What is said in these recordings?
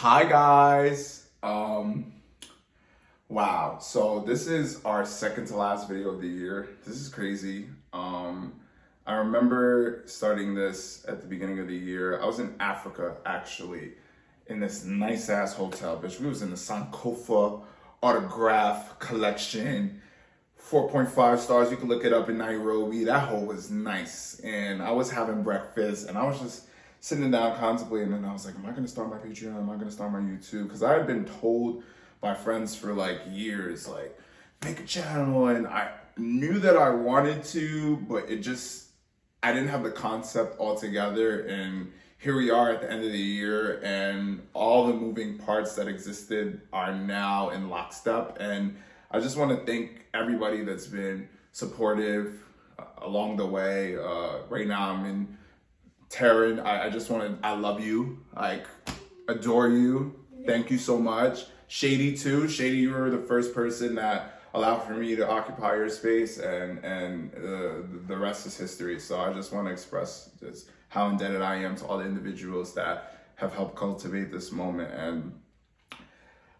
Hi guys. Wow. So this is our second to last video of the year. This is crazy. I remember starting this at the beginning of the year. I was in Africa actually, in this nice ass hotel, bitch. We was in the Sankofa autograph collection. 4.5 stars. You can look it up in Nairobi. That hole was nice. And I was having breakfast and I was just sitting down contemplating, and I was like, am I going to start my Patreon? Am I going to start my YouTube? Because I had been told by friends for like years, like, make a channel. And I knew that I wanted to, but I didn't have the concept all together. And here we are at the end of the year, and all the moving parts that existed are now in lockstep. And I just want to thank everybody that's been supportive along the way. Right now I'm in Taryn. I love you. I adore you. Thank you so much. Shady too. Shady, you were the first person that allowed for me to occupy your space, and the rest is history. So I just want to express just how indebted I am to all the individuals that have helped cultivate this moment. And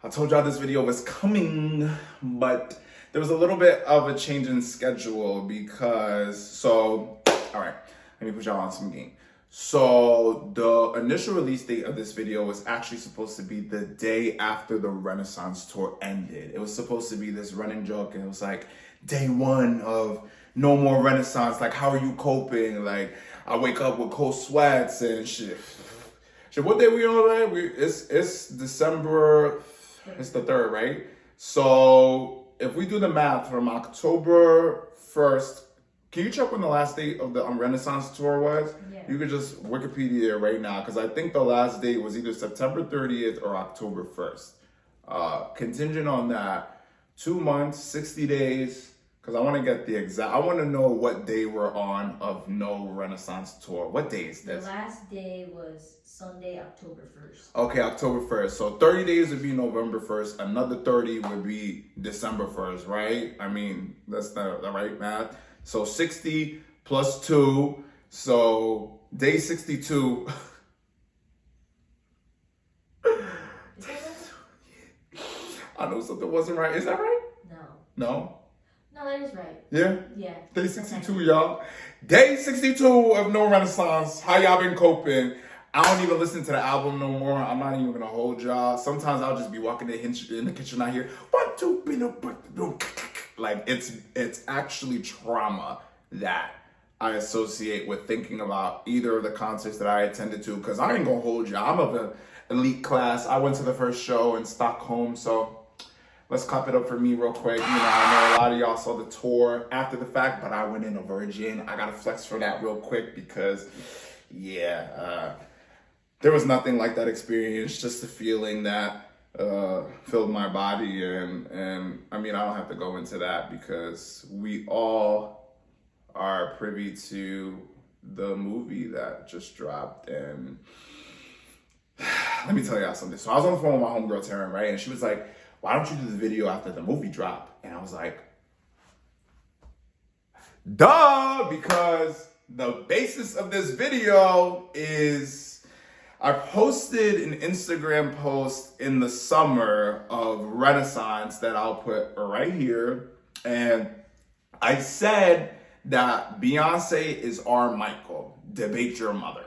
I told y'all this video was coming, but there was a little bit of a change in schedule because, all right, let me put y'all on some game. So the initial release date of this video was actually supposed to be the day after the Renaissance tour ended. It was supposed to be this running joke, and it was like, day one of no more Renaissance. Like, how are you coping? Like, I wake up with cold sweats and shit. Shit, what day we on, right? It's December, it's the 3rd, right? So if we do the math from October 1st, can you check when the last date of the Renaissance tour was? Yeah. You could just Wikipedia right now, because I think the last date was either September 30th or October 1st. Contingent on that, 2 months, 60 days, because I want to get the exact, I want to know what day we're on of no Renaissance tour. What day is this? The last day was Sunday, October 1st. Okay, October 1st. So 30 days would be November 1st. Another 30 would be December 1st, right? I mean, that's the right math. So 60 plus 2. So day 62. Is that right? I know something wasn't right. Is that right? No. No? No, that is right. Yeah? Yeah. Day 62, y'all. Day 62 of No Renaissance. How y'all been coping? I don't even listen to the album no more. I'm not even gonna hold y'all. Sometimes I'll just be walking in the kitchen out here. 1, 2, like it's actually trauma that I associate with thinking about either of the concerts that I attended to. Cause I ain't gonna hold y'all. I'm of an elite class. I went to the first show in Stockholm, so let's clap it up for me real quick. You know, I know a lot of y'all saw the tour after the fact, but I went in a virgin. I gotta flex for that real quick because, yeah, there was nothing like that experience. Just the feeling that filled my body, and I mean, I don't have to go into that because we all are privy to the movie that just dropped. And let me tell y'all something. So I was on the phone with my homegirl Taryn, right? And she was like, why don't you do the video after the movie drop? And I was like, duh, because the basis of this video is I posted an Instagram post in the summer of Renaissance that I'll put right here. And I said that Béyonce is our Micheal. Debate your mother.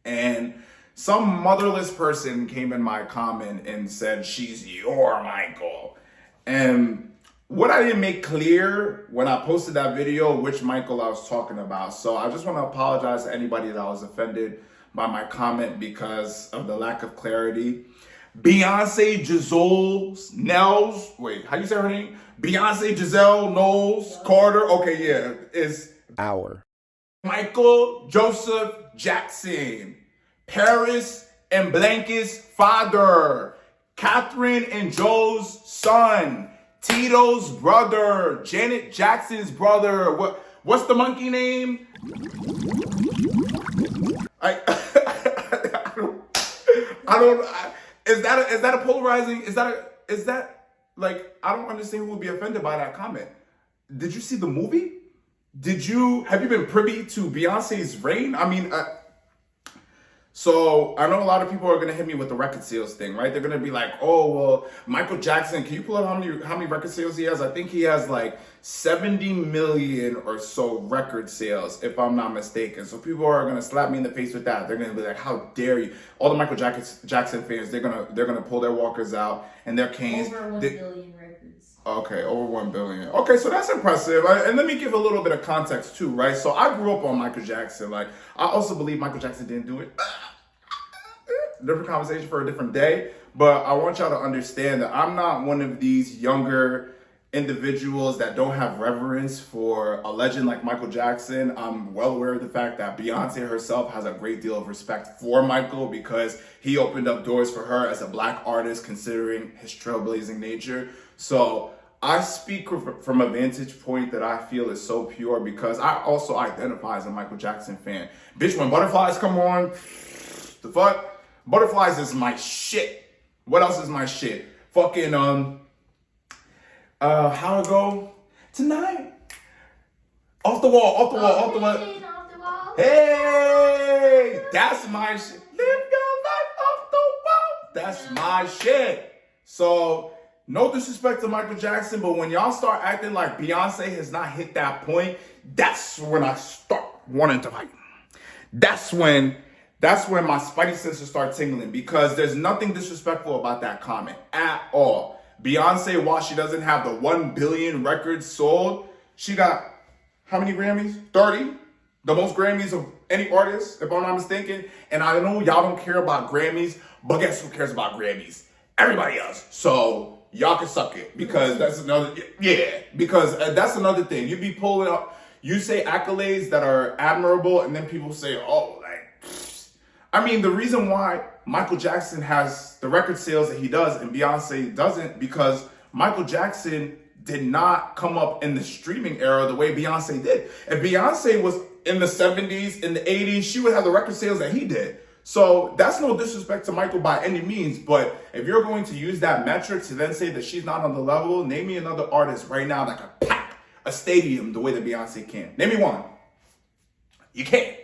And some motherless person came in my comment and said, she's your Micheal. And what I didn't make clear when I posted that video, which Micheal I was talking about. So I just want to apologize to anybody that was offended by my comment because of the lack of clarity. Béyonce wait, how you say her name? Béyonce Giselle Knowles Carter. Okay, yeah, is our Micheal Joseph Jackson. Paris and Blanca's father, Catherine and Joe's son, Tito's brother, Janet Jackson's brother. What's the monkey name? Is that a polarizing? Is that like, I don't understand who would be offended by that comment. Did you see the movie? Have you been privy to Beyonce's reign? I mean, so I know a lot of people are going to hit me with the record sales thing, right? They're going to be like, oh, well, Michael Jackson, can you pull up how many record sales he has? I think he has like 70 million or so record sales, if I'm not mistaken. So people are going to slap me in the face with that. They're going to be like, how dare you? All the Michael Jackson fans, they're going to pull their walkers out and their canes. Over 1 billion records. Okay, over 1 billion. Okay, so that's impressive. And let me give a little bit of context too, right? So I grew up on Michael Jackson. Like, I also believe Michael Jackson didn't do it. Different conversation for a different day. But I want y'all to understand that I'm not one of these younger individuals that don't have reverence for a legend like Michael Jackson. I'm well aware of the fact that Béyonce herself has a great deal of respect for Michael because he opened up doors for her as a black artist, considering his trailblazing nature. So I speak from a vantage point that I feel is so pure because I also identify as a Michael Jackson fan. Bitch, when Butterflies come on, the fuck? Butterflies is my shit. What else is my shit? Fucking, how to go? Tonight. Off the wall. Hey, that's my shit. Live your life off the wall. That's my shit. So, no disrespect to Michael Jackson, but when y'all start acting like Beyonce has not hit that point, that's when I start wanting to fight. That's when my spidey senses start tingling because there's nothing disrespectful about that comment at all. Beyonce, while she doesn't have the 1 billion records sold, she got how many Grammys? 30. The most Grammys of any artist, if I'm not mistaken. And I know y'all don't care about Grammys, but guess who cares about Grammys? Everybody else. So y'all can suck it because that's another thing. You be pulling up, you say accolades that are admirable, and then people say, oh, I mean, the reason why Michael Jackson has the record sales that he does and Beyonce doesn't, because Michael Jackson did not come up in the streaming era the way Beyonce did. If Beyonce was in the 70s, in the 80s, she would have the record sales that he did. So that's no disrespect to Michael by any means, but if you're going to use that metric to then say that she's not on the level, name me another artist right now that can pack a stadium the way that Beyonce can. Name me one. You can't.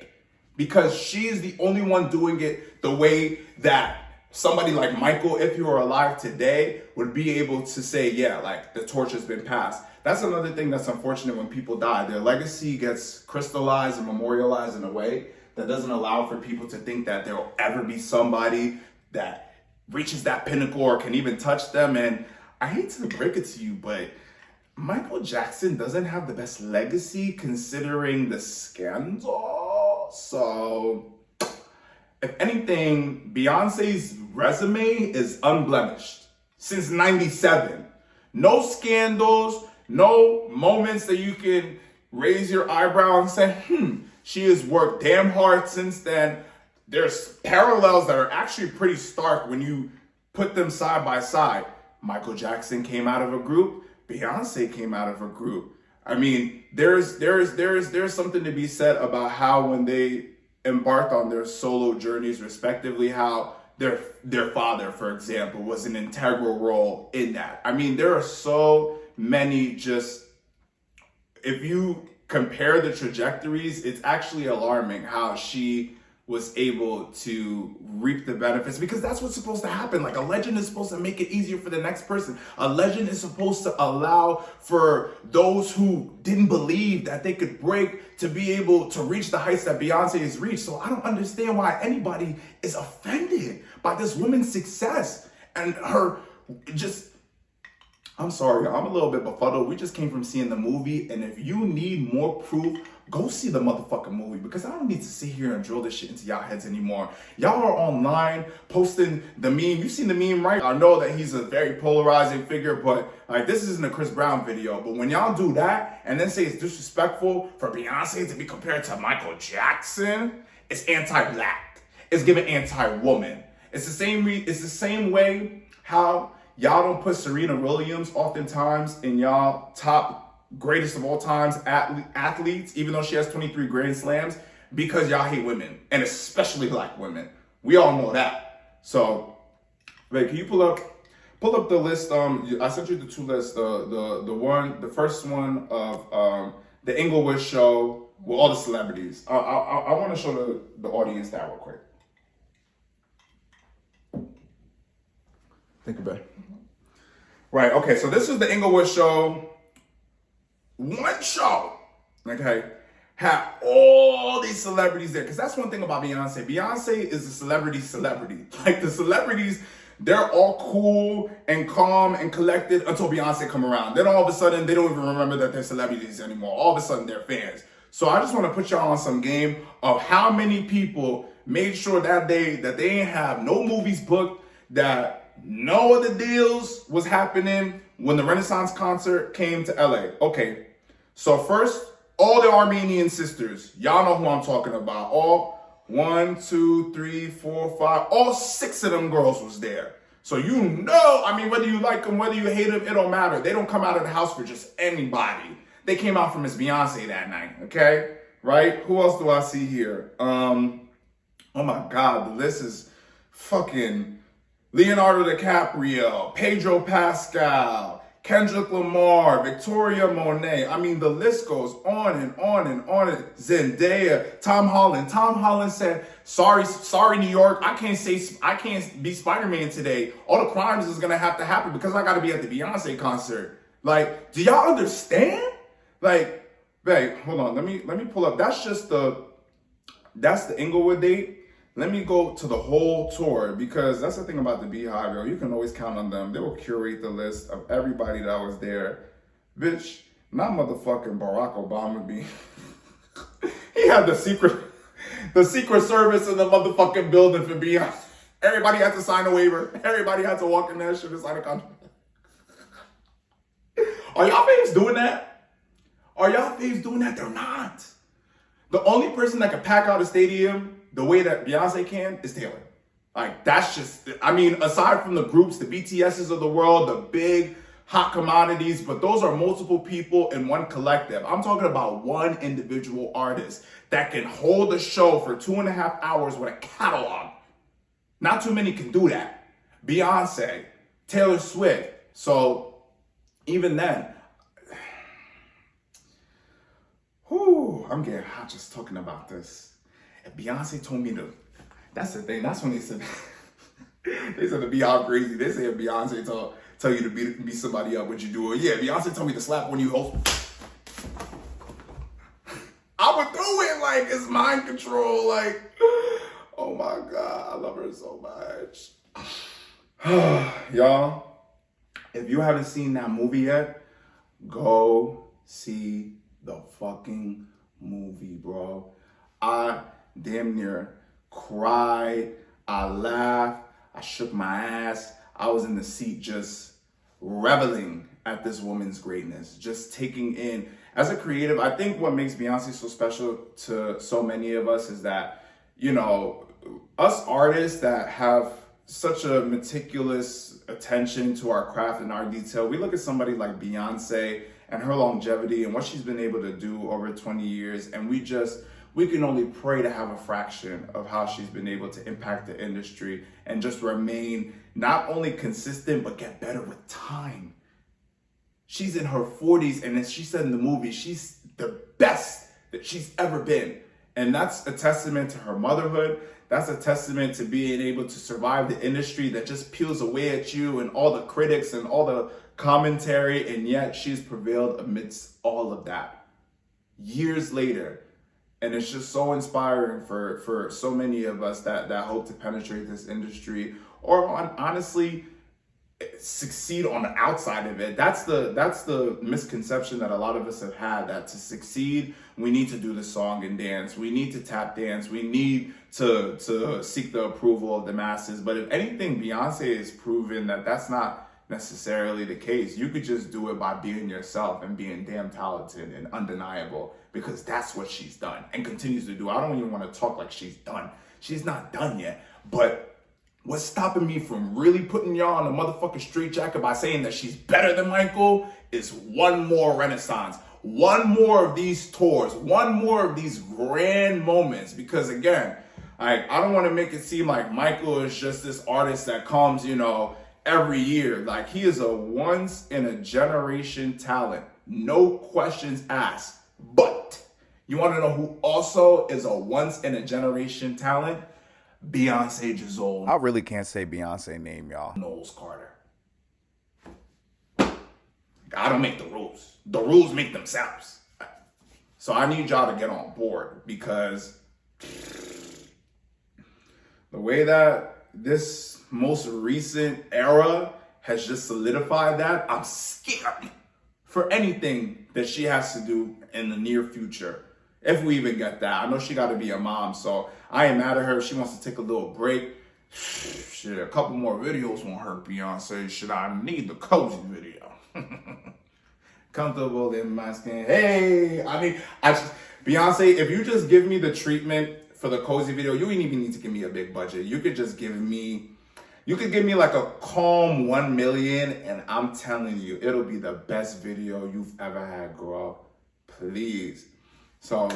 Because she's the only one doing it the way that somebody like Michael, if he were alive today, would be able to say, yeah, like the torch has been passed. That's another thing that's unfortunate when people die. Their legacy gets crystallized and memorialized in a way that doesn't allow for people to think that there will ever be somebody that reaches that pinnacle or can even touch them. And I hate to break it to you, but Michael Jackson doesn't have the best legacy considering the scandal. So, if anything, Beyonce's resume is unblemished since 97. No scandals, no moments that you can raise your eyebrow and say, she has worked damn hard since then. There's parallels that are actually pretty stark when you put them side by side. Michael Jackson came out of a group, Beyonce came out of a group. I mean, there's something to be said about how when they embarked on their solo journeys respectively, how their father, for example, was an integral role in that. I mean, there are so many if you compare the trajectories, it's actually alarming how she was able to reap the benefits, because that's what's supposed to happen. Like, a legend is supposed to make it easier for the next person. A legend is supposed to allow for those who didn't believe that they could break to be able to reach the heights that Beyonce has reached. So I don't understand why anybody is offended by this woman's success and her I'm sorry, I'm a little bit befuddled. We just came from seeing the movie, and if you need more proof, go see the motherfucking movie, because I don't need to sit here and drill this shit into y'all heads anymore. Y'all are online posting the meme. You've seen the meme, right? I know that he's a very polarizing figure, but like, this isn't a Chris Brown video. But when y'all do that and then say it's disrespectful for Beyonce to be compared to Michael Jackson, it's anti-black. It's giving anti-woman. It's the same way how y'all don't put Serena Williams oftentimes in y'all top greatest of all times athletes, even though she has 23 Grand Slams, because y'all hate women, and especially black women. We all know that. So, wait, can you pull up the list? I sent you the two lists. The first one of the Inglewood show with all the celebrities. I want to show the audience that real quick. Think about it. Right. Okay. So this is the Inglewood show. One show. Okay. Had all these celebrities there, because that's one thing about Beyonce. Beyonce is a celebrity. Like the celebrities, they're all cool and calm and collected until Beyonce come around. Then all of a sudden, they don't even remember that they're celebrities anymore. All of a sudden, they're fans. So I just want to put y'all on some game of how many people made sure that day that they didn't have no movies booked, that no other deals was happening when the Renaissance concert came to LA. Okay, so first, all the Armenian sisters, y'all know who I'm talking about. All 1, 2, 3, 4, 5, all 6 of them girls was there. So you know, I mean, whether you like them, whether you hate them, it don't matter. They don't come out of the house for just anybody. They came out for Miss Beyonce that night, okay? Right? Who else do I see here? Oh my God, the list is fucking Leonardo DiCaprio, Pedro Pascal, Kendrick Lamar, Victoria Monet. I mean, the list goes on and on and on. Zendaya, Tom Holland. Tom Holland said, sorry, New York. I can't be Spider-Man today. All the crimes is gonna have to happen because I gotta be at the Beyonce concert. Like, do y'all understand? Like, babe, hold on. Let me pull up. That's the Inglewood date. Let me go to the whole tour, because that's the thing about the Beehive, yo. You can always count on them. They will curate the list of everybody that was there. Bitch, not motherfucking Barack Obama be. He had the secret service in the motherfucking building for Beyonce. Everybody had to sign a waiver. Everybody had to walk in that shit and sign a contract. Are y'all faves doing that? Are y'all faves doing that? They're not. The only person that can pack out a stadium the way that Beyonce can is Taylor. Like, that's just, I mean, aside from the groups, the BTSs of the world, the big hot commodities, but those are multiple people in one collective. I'm talking about one individual artist that can hold a show for 2.5 hours with a catalog. Not too many can do that. Beyonce, Taylor Swift. So even then, I'm getting hot just talking about this. If Beyonce told me to, that's the thing. That's when they said to be all crazy. They say if Beyonce tell you to be somebody up, what you do? Or yeah, Beyonce told me to slap when you host. I would do it. Like, it's mind control. Like, oh my God, I love her so much. Y'all, if you haven't seen that movie yet, go see the fucking movie, bro. I damn near cried. I laughed. I shook my ass. I was in the seat just reveling at this woman's greatness, just taking in. As a creative, I think what makes Beyonce so special to so many of us is that, you know, us artists that have such a meticulous attention to our craft and our detail, we look at somebody like Beyonce and her longevity and what she's been able to do over 20 years, and we can only pray to have a fraction of how she's been able to impact the industry and just remain not only consistent, but get better with time. She's in her 40s, and as she said in the movie, she's the best that she's ever been. And that's a testament to her motherhood. That's a testament to being able to survive the industry that just peels away at you and all the critics and all the commentary, and yet she's prevailed amidst all of that. Years later. And it's just so inspiring for so many of us that hope to penetrate this industry or honestly succeed on the outside of it. That's the misconception that a lot of us have had, that to succeed, we need to do the song and dance. We need to tap dance. We need to seek the approval of the masses. But if anything, Beyonce has proven that that's not necessarily the case. You could just do it by being yourself and being damn talented and undeniable, because that's what she's done and continues to do. I don't even want to talk like she's done. She's not done yet, but What's stopping me from really putting y'all on a motherfucking straitjacket by saying that she's better than Michael is one more Renaissance, one more of these tours, one more of these grand moments. Because again, I don't want to make it seem like Michael is just this artist that comes, every year. Like, he is a once in a generation talent. No questions asked. But you want to know who also is a once in a generation talent? Béyonce Giselle. I really can't say Beyonce name, y'all. Knowles Carter. I don't make the rules. The rules make themselves. So I need y'all to get on board, because the way that this most recent era has just solidified that, I'm scared for anything that she has to do in the near future. If we even get that. I know she got to be a mom, so I ain't mad at her if she wants to take a little break. Shit, a couple more videos won't hurt Beyonce. Shit, I need the cozy video. Comfortable in my skin. Hey, Beyonce, if you just give me the treatment for the cozy video, you ain't even need to give me a big budget. You could just give me like a calm 1 million, and I'm telling you, it'll be the best video you've ever had, girl. Please. So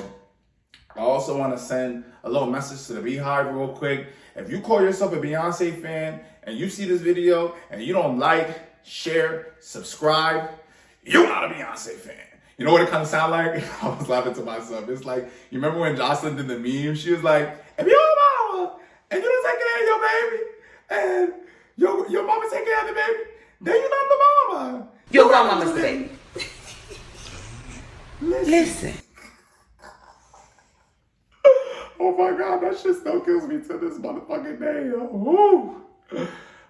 I also want to send a little message to the Beehive real quick. If you call yourself a Beyonce fan and you see this video and you don't like, share, subscribe, you're not a Beyonce fan. You know what it kind of sound like? I was laughing to myself. It's like, you remember when Jocelyn did the meme? She was like, if you're a mama and you don't take care of your baby and your mama take care of the baby, then you're not the mama. Your grandmama's the baby. Listen. Oh my God, that shit still kills me to this motherfucking day. Woo.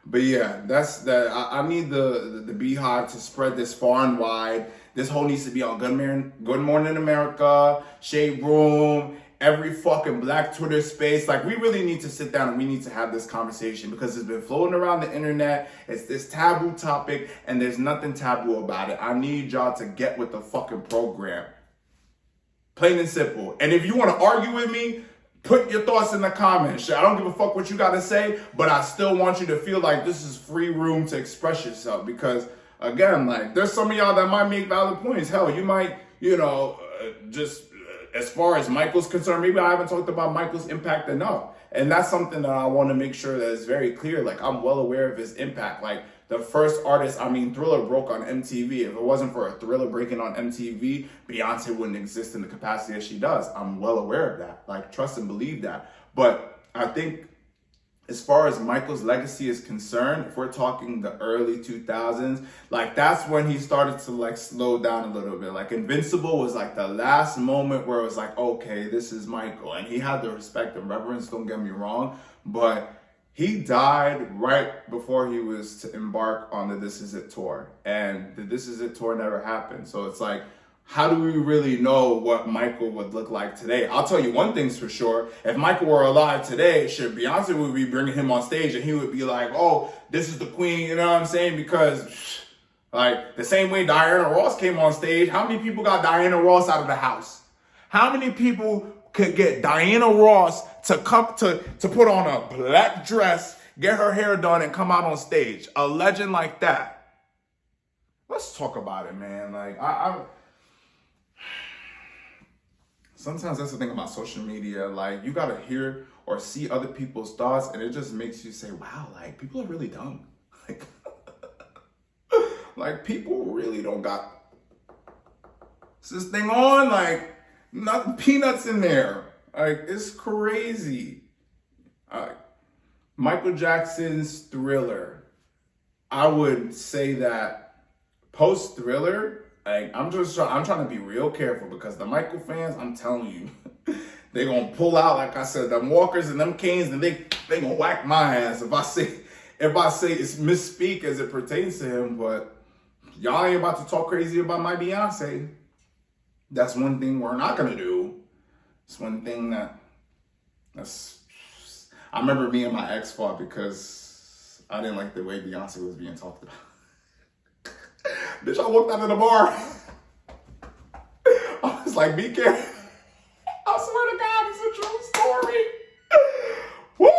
But yeah, that's that. I need the Beehive to spread this far and wide. This whole needs to be on Good Morning America, Shade Room, every fucking Black Twitter space. Like, we really need to sit down and we need to have this conversation, because it's been floating around the internet. It's this taboo topic and there's nothing taboo about it. I need y'all to get with the fucking program. Plain and simple. And if you want to argue with me, put your thoughts in the comments. I don't give a fuck what you got to say, but I still want you to feel like this is free room to express yourself. Because again, like, there's some of y'all that might make valid points. Hell, you might, just as far as Michael's concerned, maybe I haven't talked about Michael's impact enough. And that's something that I want to make sure that is very clear. Like, I'm well aware of his impact. Like, the first artist, Thriller broke on MTV. If it wasn't for a Thriller breaking on MTV, Beyonce wouldn't exist in the capacity that she does. I'm well aware of that. Like, trust and believe that. But I think as far as Michael's legacy is concerned, if we're talking the early 2000s, like, that's when he started to like slow down a little bit. Like, Invincible was like the last moment where it was like, okay, this is Michael. And he had the respect and reverence, don't get me wrong, but he died right before he was to embark on the This Is It tour. And the This Is It tour never happened. So it's like, how do we really know what Michael would look like today? I'll tell you one thing's for sure. If Michael were alive today, Beyonce would be bringing him on stage and he would be like, oh, this is the queen, you know what I'm saying? Because like, the same way Diana Ross came on stage, how many people got Diana Ross out of the house? How many people could get Diana Ross to come to put on a black dress, get her hair done, and come out on stage? A legend like that. Let's talk about it, man. Like, sometimes that's the thing about social media. Like, you gotta hear or see other people's thoughts, and it just makes you say, wow, like, people are really dumb. Like, like, people really don't got this thing on, like, not peanuts in there. Like, it's crazy. Michael Jackson's Thriller. I would say that post Thriller, like, I'm trying to be real careful, because the Michael fans, I'm telling you, they gonna pull out, like I said, them walkers and them canes, and they gonna whack my ass if I say it's misspeak as it pertains to him. But y'all ain't about to talk crazy about my Beyonce. That's one thing we're not gonna do. It's one thing that's. I remember me and my ex fought because I didn't like the way Beyonce was being talked about. Bitch, I walked out of the bar. I was like, be careful. I swear to God, it's a true story. Woo!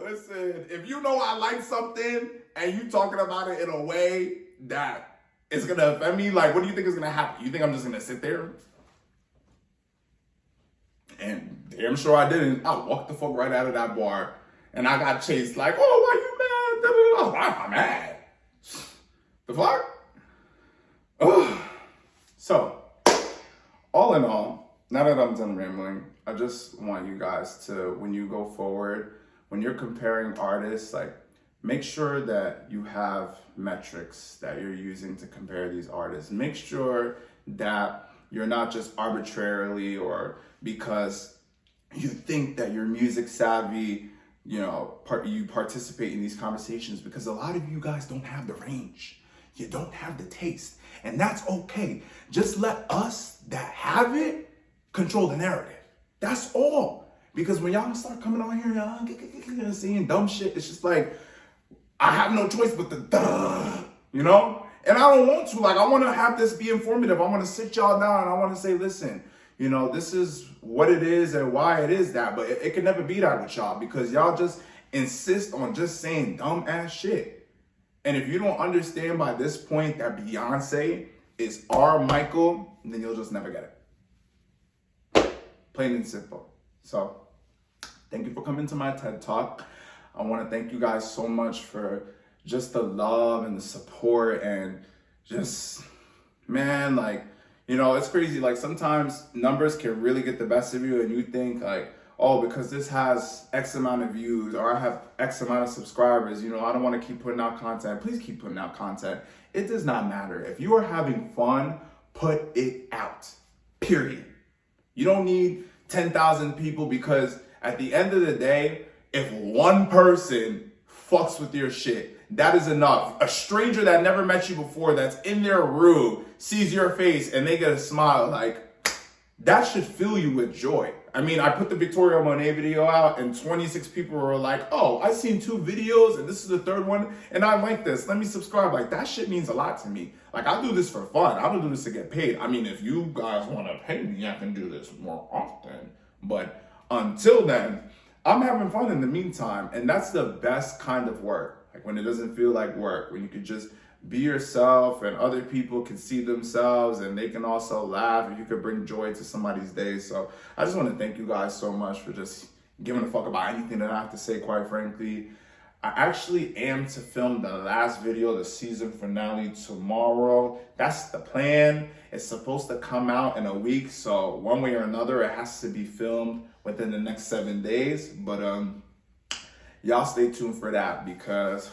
Listen, if know I like something and you talking about it in a way that it's gonna offend me, like, what do you think is gonna happen? You think I'm just gonna sit there? And damn sure I didn't. I walked the fuck right out of that bar and I got chased like, oh, why you mad? Why am I mad? The fuck? Ugh. So, all in all, now that I'm done rambling, I just want you guys to, when you go forward, when you're comparing artists, like, make sure that you have metrics that you're using to compare these artists. Make sure that you're not just arbitrarily or because you think that you're music savvy, you participate in these conversations, because a lot of you guys don't have the range. You don't have the taste, and that's okay. Just let us that have it control the narrative. That's all. Because when y'all start coming on here, y'all saying dumb shit, it's just like, I have no choice but to, And I don't want to. Like, I want to have this be informative. I want to sit y'all down and I want to say, listen, this is what it is and why it is that. But it can never be that with y'all, because y'all just insist on just saying dumb ass shit. And if you don't understand by this point that Béyonce is our Micheal, then you'll just never get it. Plain and simple. So, thank you for coming to my TED Talk. I want to thank you guys so much for just the love and the support and just, man, like, it's crazy. Like, sometimes numbers can really get the best of you and you think like, oh, because this has X amount of views or I have X amount of subscribers, I don't want to keep putting out content. Please keep putting out content. It does not matter. If you are having fun, put it out, period. You don't need 10,000 people, because at the end of the day, if one person fucks with your shit, that is enough. A stranger that never met you before, that's in their room, sees your face and they get a smile, like, that should fill you with joy. I mean, I put the Victoria Monet video out and 26 people were like, oh, I've seen 2 videos and this is the 3rd one and I like this. Let me subscribe. Like, that shit means a lot to me. Like, I do this for fun. I don't do this to get paid. I mean, if you guys want to pay me, I can do this more often. But until then, I'm having fun in the meantime. And that's the best kind of work. Like, when it doesn't feel like work, when you can just be yourself and other people can see themselves and they can also laugh and you could bring joy to somebody's day. So I just want to thank you guys so much for just giving a fuck about anything that I have to say, quite frankly. I actually am to film the last video, the season finale, tomorrow. That's the plan. It's supposed to come out in a week. So one way or another, it has to be filmed within the next 7 days. But y'all stay tuned for that, because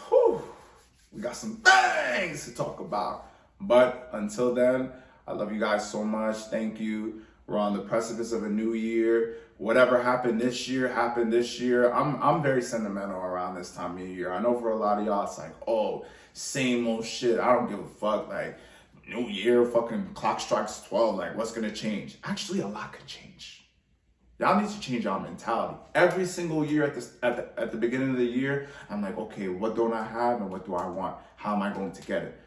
we got some things to talk about. But until then, I love you guys so much. Thank you. We're on the precipice of a new year. Whatever happened this year, happened this year. I'm very sentimental around this time of year. I know for a lot of y'all, it's like, oh, same old shit. I don't give a fuck. Like, new year, fucking clock strikes 12. Like, what's gonna change? Actually, a lot could change. Y'all need to change your mentality. Every single year at the beginning of the year, I'm like, okay, what don't I have and what do I want? How am I going to get it?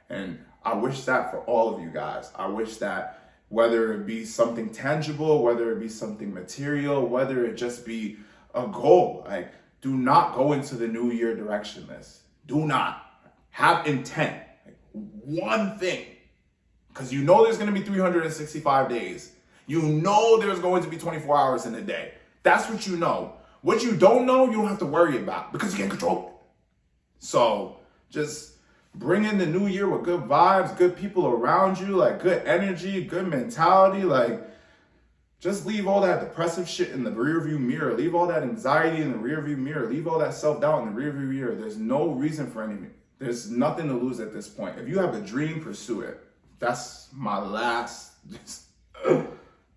And I wish that for all of you guys. I wish that, whether it be something tangible, whether it be something material, whether it just be a goal, like, do not go into the new year directionless. Do not. Have intent. Like, one thing. Because there's going to be 365 days. There's going to be 24 hours in a day. That's what you know. What you don't know, you don't have to worry about, because you can't control it. So just bring in the new year with good vibes, good people around you, like good energy, good mentality. Like, just leave all that depressive shit in the rearview mirror. Leave all that anxiety in the rearview mirror. Leave all that self-doubt in the rearview mirror. There's no reason for anything. There's nothing to lose at this point. If you have a dream, pursue it. That's my last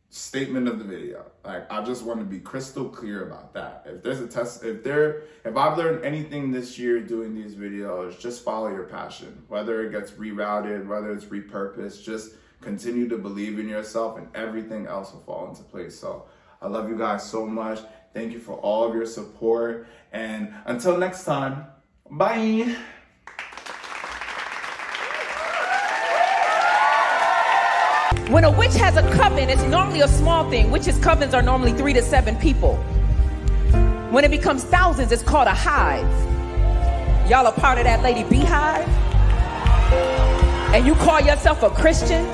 statement of the video. Like, I just want to be crystal clear about that. If there's a test, if I've learned anything this year doing these videos, just follow your passion. Whether it gets rerouted, whether it's repurposed, just continue to believe in yourself and everything else will fall into place. So I love you guys so much. Thank you for all of your support. And until next time, bye. When a witch has a coven, it's normally a small thing. Witches' covens are normally 3 to 7 people. When it becomes thousands, it's called a hive. Y'all are part of that lady beehive? And you call yourself a Christian?